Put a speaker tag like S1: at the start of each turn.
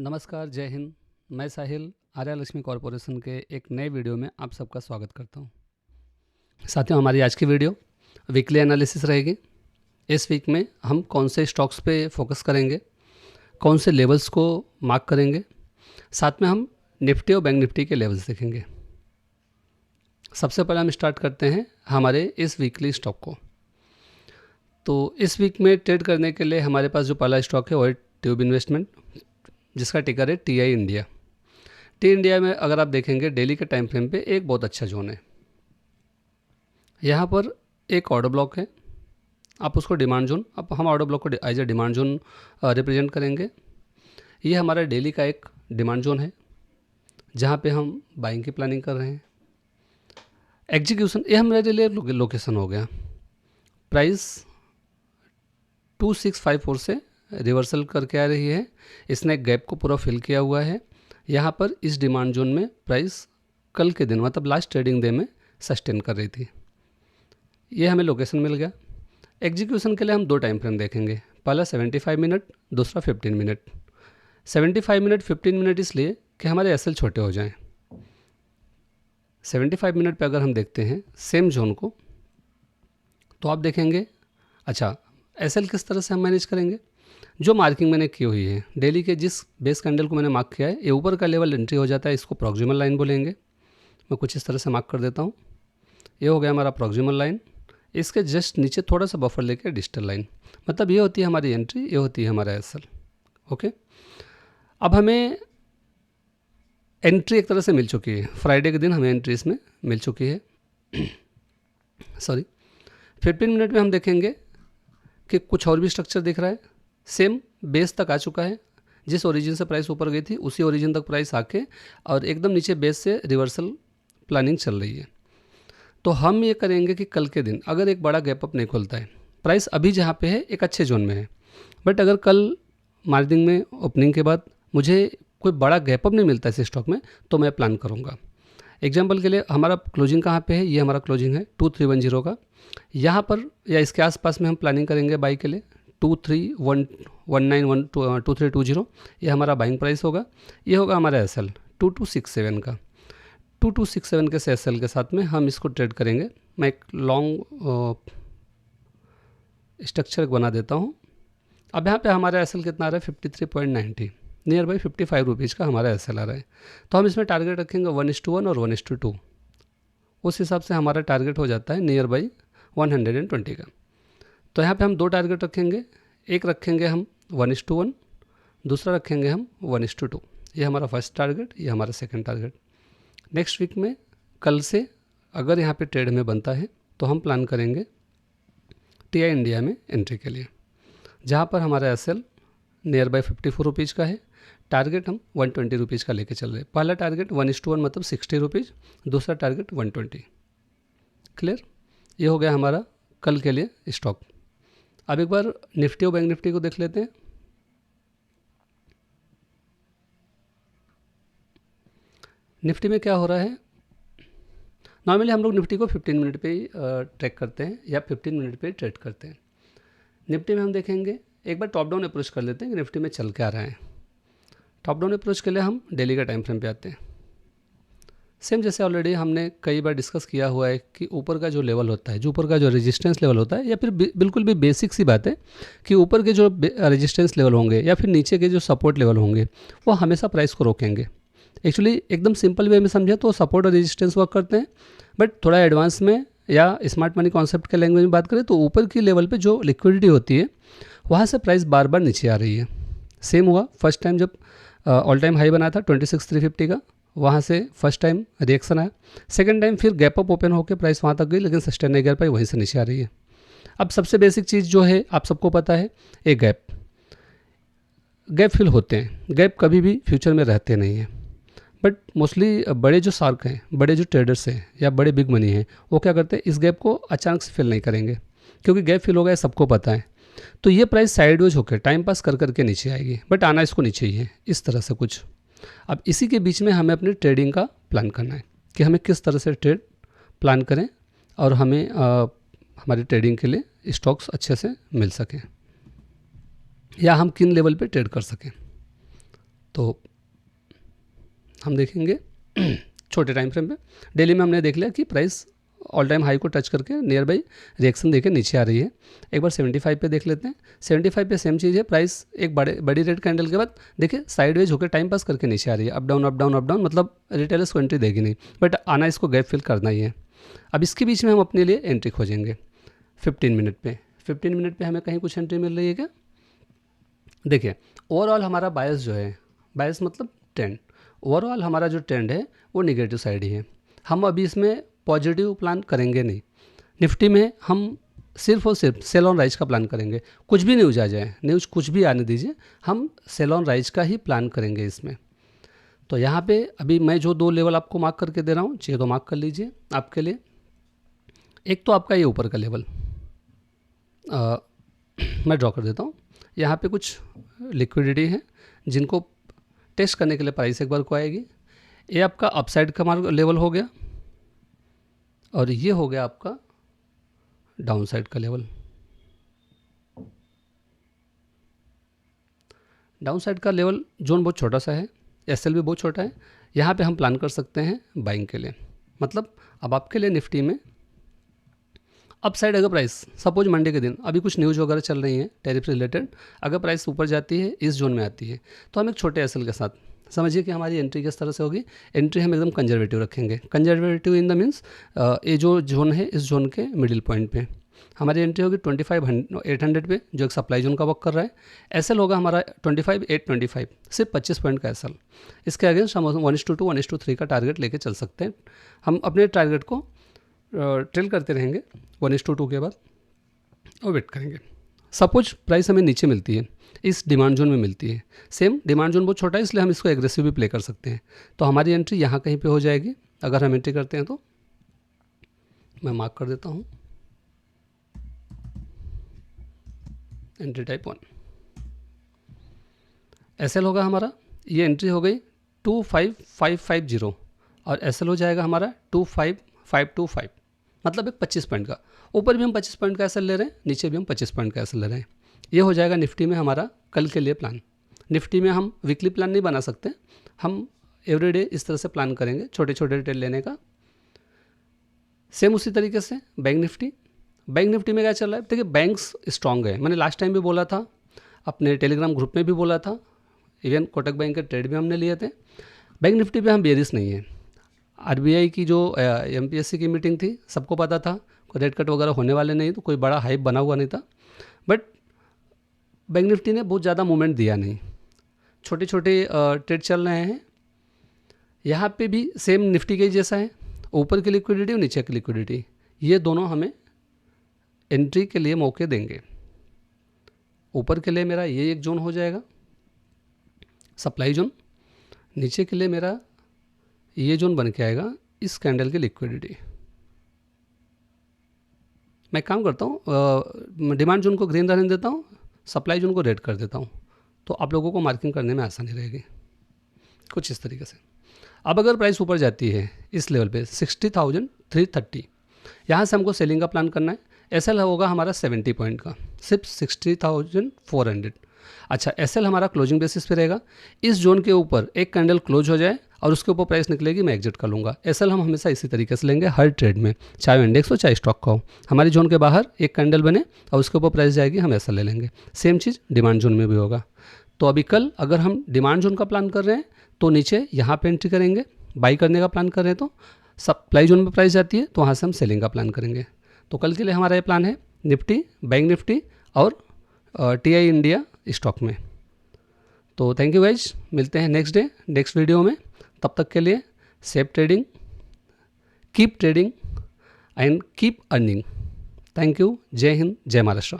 S1: नमस्कार, जय हिंद। मैं साहिल आर्या लक्ष्मी कॉरपोरेशन के एक नए वीडियो में आप सबका स्वागत करता हूं। साथियों, हमारी आज की वीडियो वीकली एनालिसिस रहेगी। इस वीक में हम कौन से स्टॉक्स पे फोकस करेंगे, कौन से लेवल्स को मार्क करेंगे, साथ में हम निफ्टी और बैंक निफ्टी के लेवल्स देखेंगे। सबसे पहले हम स्टार्ट करते हैं हमारे इस वीकली स्टॉक को। तो इस वीक में ट्रेड करने के लिए हमारे पास जो पहला स्टॉक है वो है ट्यूब इन्वेस्टमेंट, जिसका टिकर है टीआई इंडिया। टी इंडिया में अगर आप देखेंगे डेली के टाइम फ्रेम पे एक बहुत अच्छा जोन है। यहाँ पर एक ऑर्डर ब्लॉक है, आप उसको डिमांड जोन, अब हम ऑर्डर ब्लॉक को as a demand zone represent करेंगे। ये हमारा डेली का एक डिमांड जोन है जहाँ पे हम बाइंग की प्लानिंग कर रहे हैं। एग्जीक्यूशन, ये हमारे लिए लोकेशन हो गया। प्राइस 2654 से रिवर्सल करके आ रही है। इसने एक गैप को पूरा फिल किया हुआ है। यहाँ पर इस डिमांड जोन में प्राइस कल के दिन मतलब लास्ट ट्रेडिंग डे में सस्टेन कर रही थी। ये हमें लोकेशन मिल गया। एग्जीक्यूशन के लिए हम दो टाइम फ्रेम देखेंगे, पहला 75 मिनट, दूसरा 15 मिनट। 75 मिनट 15 मिनट इसलिए कि हमारे एसएल छोटे हो जाएं। 75 मिनट पे अगर हम देखते हैं सेम जोन को, तो आप देखेंगे अच्छा एसएल किस तरह से हम मैनेज करेंगे। जो मार्किंग मैंने की हुई है डेली के जिस बेस कैंडल को मैंने मार्क किया है, ये ऊपर का लेवल एंट्री हो जाता है, इसको प्रॉक्सिमल लाइन बोलेंगे। मैं कुछ इस तरह से मार्क कर देता हूँ। ये हो गया हमारा प्रॉक्सिमल लाइन। इसके जस्ट नीचे थोड़ा सा बफर लेके डिजिटल लाइन, मतलब ये होती है हमारी एंट्री, ये होती है हमारा एसएल। ओके, अब हमें एंट्री एक तरह से मिल चुकी है। फ्राइडे के दिन हमें एंट्री इसमें मिल चुकी है। सॉरी, 15 मिनट में हम देखेंगे कि कुछ और भी स्ट्रक्चर दिख रहा है। सेम बेस तक आ चुका है, जिस ओरिजिन से प्राइस ऊपर गई थी उसी ओरिजिन तक प्राइस आके और एकदम नीचे बेस से रिवर्सल प्लानिंग चल रही है। तो हम ये करेंगे कि कल के दिन अगर एक बड़ा गैप अप नहीं खुलता है, प्राइस अभी जहाँ पे है एक अच्छे जोन में है, बट अगर कल मार्जिन में ओपनिंग के बाद मुझे कोई बड़ा गैप अप नहीं मिलता इस स्टॉक में, तो मैं प्लान करूँगा। एग्जाम्पल के लिए हमारा क्लोजिंग कहाँ पे है, ये हमारा क्लोजिंग है 2310 का। यहाँ पर या इसके आसपास में हम प्लानिंग करेंगे बाई के लिए 2319 ये हमारा बाइंग प्राइस होगा। ये होगा हमारा एसएल 2267 का। 2267 के एसएल के साथ में हम इसको ट्रेड करेंगे। मैं एक लॉन्ग स्ट्रक्चर बना देता हूँ। अब यहाँ पे हमारा एसएल कितना आ रहा है 53.90, नियर बाई 55 रुपीज़ का हमारा एसएल आ रहा है। तो हम इसमें टारगेट रखेंगे 1:1 और 1:2। उस हिसाब से हमारा टारगेट हो जाता है नियर बाई 120 का। तो यहाँ पे हम दो टारगेट रखेंगे, एक रखेंगे हम 1:1, दूसरा रखेंगे हम 1:2। ये हमारा फर्स्ट टारगेट, ये हमारा सेकंड टारगेट। नेक्स्ट वीक में कल से अगर यहाँ पे ट्रेड में बनता है तो हम प्लान करेंगे टीआई इंडिया में एंट्री के लिए, जहाँ पर हमारा एसएल नियर बाई 54 रुपीज़ का है। टारगेट हम 120 रुपीज़ का लेके चल रहे हैं। पहला टारगेट 1:1 मतलब 60 रुपीज़, दूसरा टारगेट 120। क्लियर, ये हो गया हमारा कल के लिए स्टॉक। अब एक बार निफ्टी और बैंक निफ्टी को देख लेते हैं। निफ्टी में क्या हो रहा है, नॉर्मली हम लोग निफ्टी को 15 मिनट पे ही ट्रैक करते हैं या 15 मिनट पे ट्रेड करते हैं। निफ्टी में हम देखेंगे एक बार टॉप डाउन अप्रोच कर लेते हैं कि निफ्टी में चल के आ रहा है। टॉप डाउन अप्रोच के लिए हम डेली का टाइम फ्रेम पे आते हैं। सेम जैसे ऑलरेडी हमने कई बार डिस्कस किया हुआ है कि ऊपर का जो लेवल होता है, जो ऊपर का जो रेजिस्टेंस लेवल होता है, या फिर बिल्कुल भी बेसिक सी बात है कि ऊपर के जो रेजिस्टेंस लेवल होंगे या फिर नीचे के जो सपोर्ट लेवल होंगे वो हमेशा प्राइस को रोकेंगे। एक्चुअली एकदम सिंपल वे में समझे तो सपोर्ट और रेजिस्टेंस वर्क करते हैं, बट थोड़ा एडवांस में या स्मार्ट मनी कॉन्सेप्ट के लैंग्वेज में बात करें तो ऊपर की लेवल पे जो लिक्विडिटी होती है वहाँ से प्राइस बार बार नीचे आ रही है। सेम हुआ फर्स्ट टाइम जब ऑल टाइम हाई बना था 26,350 का, वहाँ से फर्स्ट टाइम रिएक्शन आया। सेकंड टाइम फिर गैप अप ओपन होकर प्राइस वहाँ तक गई, लेकिन सस्टेन नहीं कर पाई, वहीं से नीचे आ रही है। अब सबसे बेसिक चीज़ जो है आप सबको पता है, एक गैप फिल होते हैं। गैप कभी भी फ्यूचर में रहते नहीं हैं, बट मोस्टली बड़े जो शार्क हैं, बड़े जो ट्रेडर्स हैं या बड़े बिग मनी हैं, वो क्या करते हैं, इस गैप को अचानक से फिल नहीं करेंगे, क्योंकि गैप फिल हो गया सबको पता है। तो ये प्राइस साइडवेज होकर टाइम पास कर करके नीचे आएगी, बट आना इसको नीचे ही है, इस तरह से कुछ। अब इसी के बीच में हमें अपनी ट्रेडिंग का प्लान करना है कि हमें किस तरह से ट्रेड प्लान करें और हमें हमारी ट्रेडिंग के लिए स्टॉक्स अच्छे से मिल सकें या हम किन लेवल पे ट्रेड कर सकें। तो हम देखेंगे छोटे टाइम फ्रेम पे डेली में हमने देख लिया कि प्राइस ऑल टाइम हाई को टच करके नियर बाई रिएक्शन देके नीचे आ रही है। एक बार 75 पे देख लेते हैं। 75 पे सेम चीज़ है, प्राइस एक बड़ी रेड कैंडल के बाद देखिए साइडवेज होकर टाइम पास करके नीचे आ रही है, up down up down up down, मतलब रिटेलर्स को एंट्री देगी नहीं, बट आना इसको गैप फिल करना ही है। अब इसके बीच में हम अपने लिए एंट्री खोजेंगे 15 मिनट पे। 15 मिनट पे हमें कहीं कुछ एंट्री मिल रही है क्या? देखिए ओवरऑल हमारा बायस जो है, बायस मतलब ट्रेंड, ओवरऑल हमारा जो ट्रेंड है वो निगेटिव साइड ही है। हम अभी इसमें पॉजिटिव प्लान करेंगे नहीं। निफ्टी में हम सिर्फ और सिर्फ सेल ऑन राइज का प्लान करेंगे। कुछ भी न्यूज आ जाए, न्यूज कुछ भी आने दीजिए, हम सेल ऑन राइज का ही प्लान करेंगे इसमें। तो यहाँ पे अभी मैं जो 2 लेवल आपको मार्क करके दे रहा हूँ, चाहिए तो मार्क कर लीजिए आपके लिए। एक तो आपका ये ऊपर का लेवल मैं ड्रॉ कर देता हूँ। यहाँ पे कुछ लिक्विडिटी है जिनको टेस्ट करने के लिए प्राइस एक बार को आएगी। ये आपका अपसाइड का मार्क लेवल हो गया और ये हो गया आपका डाउन साइड का लेवल। डाउन साइड का लेवल जोन बहुत छोटा सा है, एसएल भी बहुत छोटा है। यहाँ पे हम प्लान कर सकते हैं बाइंग के लिए। मतलब अब आपके लिए निफ्टी में अप साइड अगर प्राइस सपोज मंडे के दिन अभी कुछ न्यूज़ वगैरह चल रही हैं टैरिफ रिलेटेड, अगर प्राइस ऊपर जाती है, इस जोन में आती है, तो हम एक छोटे एसएल के साथ समझिए कि हमारी एंट्री किस तरह से होगी। एंट्री हम एकदम कंजर्वेटिव रखेंगे। कंजर्वेटिव इन द मीन्स ये जो जोन है, इस जोन के मिडिल पॉइंट पे हमारी एंट्री होगी 25,800 पे, जो एक सप्लाई जोन का वर्क कर रहा है। एसएल होगा हमारा 25,825, सिर्फ 25 पॉइंट का एसएल। इसके अगेंस्ट हम 1:2 1:3 का टारगेट लेके चल सकते हैं। हम अपने टारगेट को ट्रेल करते रहेंगे 1:2 के बाद और वेट करेंगे। सपोज प्राइस हमें नीचे मिलती है, इस डिमांड जोन में मिलती है, सेम डिमांड जोन बहुत छोटा है इसलिए हम इसको एग्रेसिव भी प्ले कर सकते हैं। तो हमारी एंट्री यहाँ कहीं पे हो जाएगी अगर हम एंट्री करते हैं। तो मैं मार्क कर देता हूँ एंट्री टाइप 1। एसएल होगा हमारा, ये एंट्री हो गई 25,550 और एसएल हो जाएगा हमारा 25,525, मतलब एक 25 पॉइंट का। ऊपर भी हम 25 पॉइंट का एसएल ले रहे हैं, नीचे भी हम 25 पॉइंट का एसएल ले रहे हैं। ये हो जाएगा निफ्टी में हमारा कल के लिए प्लान। निफ्टी में हम वीकली प्लान नहीं बना सकते, हम एवरीडे इस तरह से प्लान करेंगे छोटे छोटे डिटेल लेने का। सेम उसी तरीके से बैंक निफ्टी। बैंक निफ्टी में क्या चल रहा है? देखिए बैंक्स स्ट्रांग है, मैंने लास्ट टाइम भी बोला था, अपने टेलीग्राम ग्रुप में भी बोला था, इवन कोटक बैंक के ट्रेड भी हमने लिए थे। बैंक निफ्टी पे हम बेरिश नहीं है। आरबीआई की जो एमपीएससी की मीटिंग थी, सबको पता था कोई रेट कट वगैरह होने वाले नहीं, तो कोई बड़ा हाइप बना हुआ नहीं था, बट बैंक निफ्टी ने बहुत ज़्यादा मूवमेंट दिया नहीं, छोटे छोटे ट्रेड चल रहे हैं। यहाँ पे भी सेम निफ्टी के जैसा है, ऊपर की लिक्विडिटी और नीचे की लिक्विडिटी, ये दोनों हमें एंट्री के लिए मौके देंगे। ऊपर के लिए मेरा ये एक जोन हो जाएगा सप्लाई जोन, नीचे के लिए मेरा ये जोन बन के आएगा इस कैंडल की लिक्विडिटी। मैं काम करता हूँ डिमांड जोन को ग्रीन रहने देता हूँ, सप्लाई जोन को रेड कर देता हूँ, तो आप लोगों को मार्किंग करने में आसानी रहेगी कुछ इस तरीके से। अब अगर प्राइस ऊपर जाती है इस लेवल पे 60,330, यहाँ से हमको सेलिंग का प्लान करना है। एसएल होगा हमारा 70 पॉइंट का, सिर्फ 60,400। अच्छा, एसएल हमारा क्लोजिंग बेसिस पे रहेगा। इस जोन के ऊपर एक कैंडल क्लोज हो जाए और उसके ऊपर प्राइस निकलेगी, मैं एग्जिट कर लूँगा। एसएल हम हमेशा इसी तरीके से लेंगे हर ट्रेड में, चाहे इंडेक्स हो चाहे स्टॉक का हो। हमारी जोन के बाहर एक कैंडल बने और उसके ऊपर प्राइस जाएगी, हम एसएल ले लेंगे। सेम चीज़ डिमांड जोन में भी होगा। तो अभी कल अगर हम डिमांड जोन का प्लान कर रहे हैं तो नीचे यहाँ पे एंट्री करेंगे, बाई करने का प्लान कर रहे हैं तो सप्लाई जोन में प्राइस जाती है तो वहाँ से हम सेलिंग का प्लान करेंगे। तो कल के लिए हमारा ये प्लान है निफ्टी, बैंक निफ्टी और टीआई इंडिया स्टॉक में। तो थैंक यू गाइज, मिलते हैं नेक्स्ट डे नेक्स्ट वीडियो में। तब तक के लिए safe trading, keep trading and keep earning. Thank you. जय हिंद, जय महाराष्ट्र।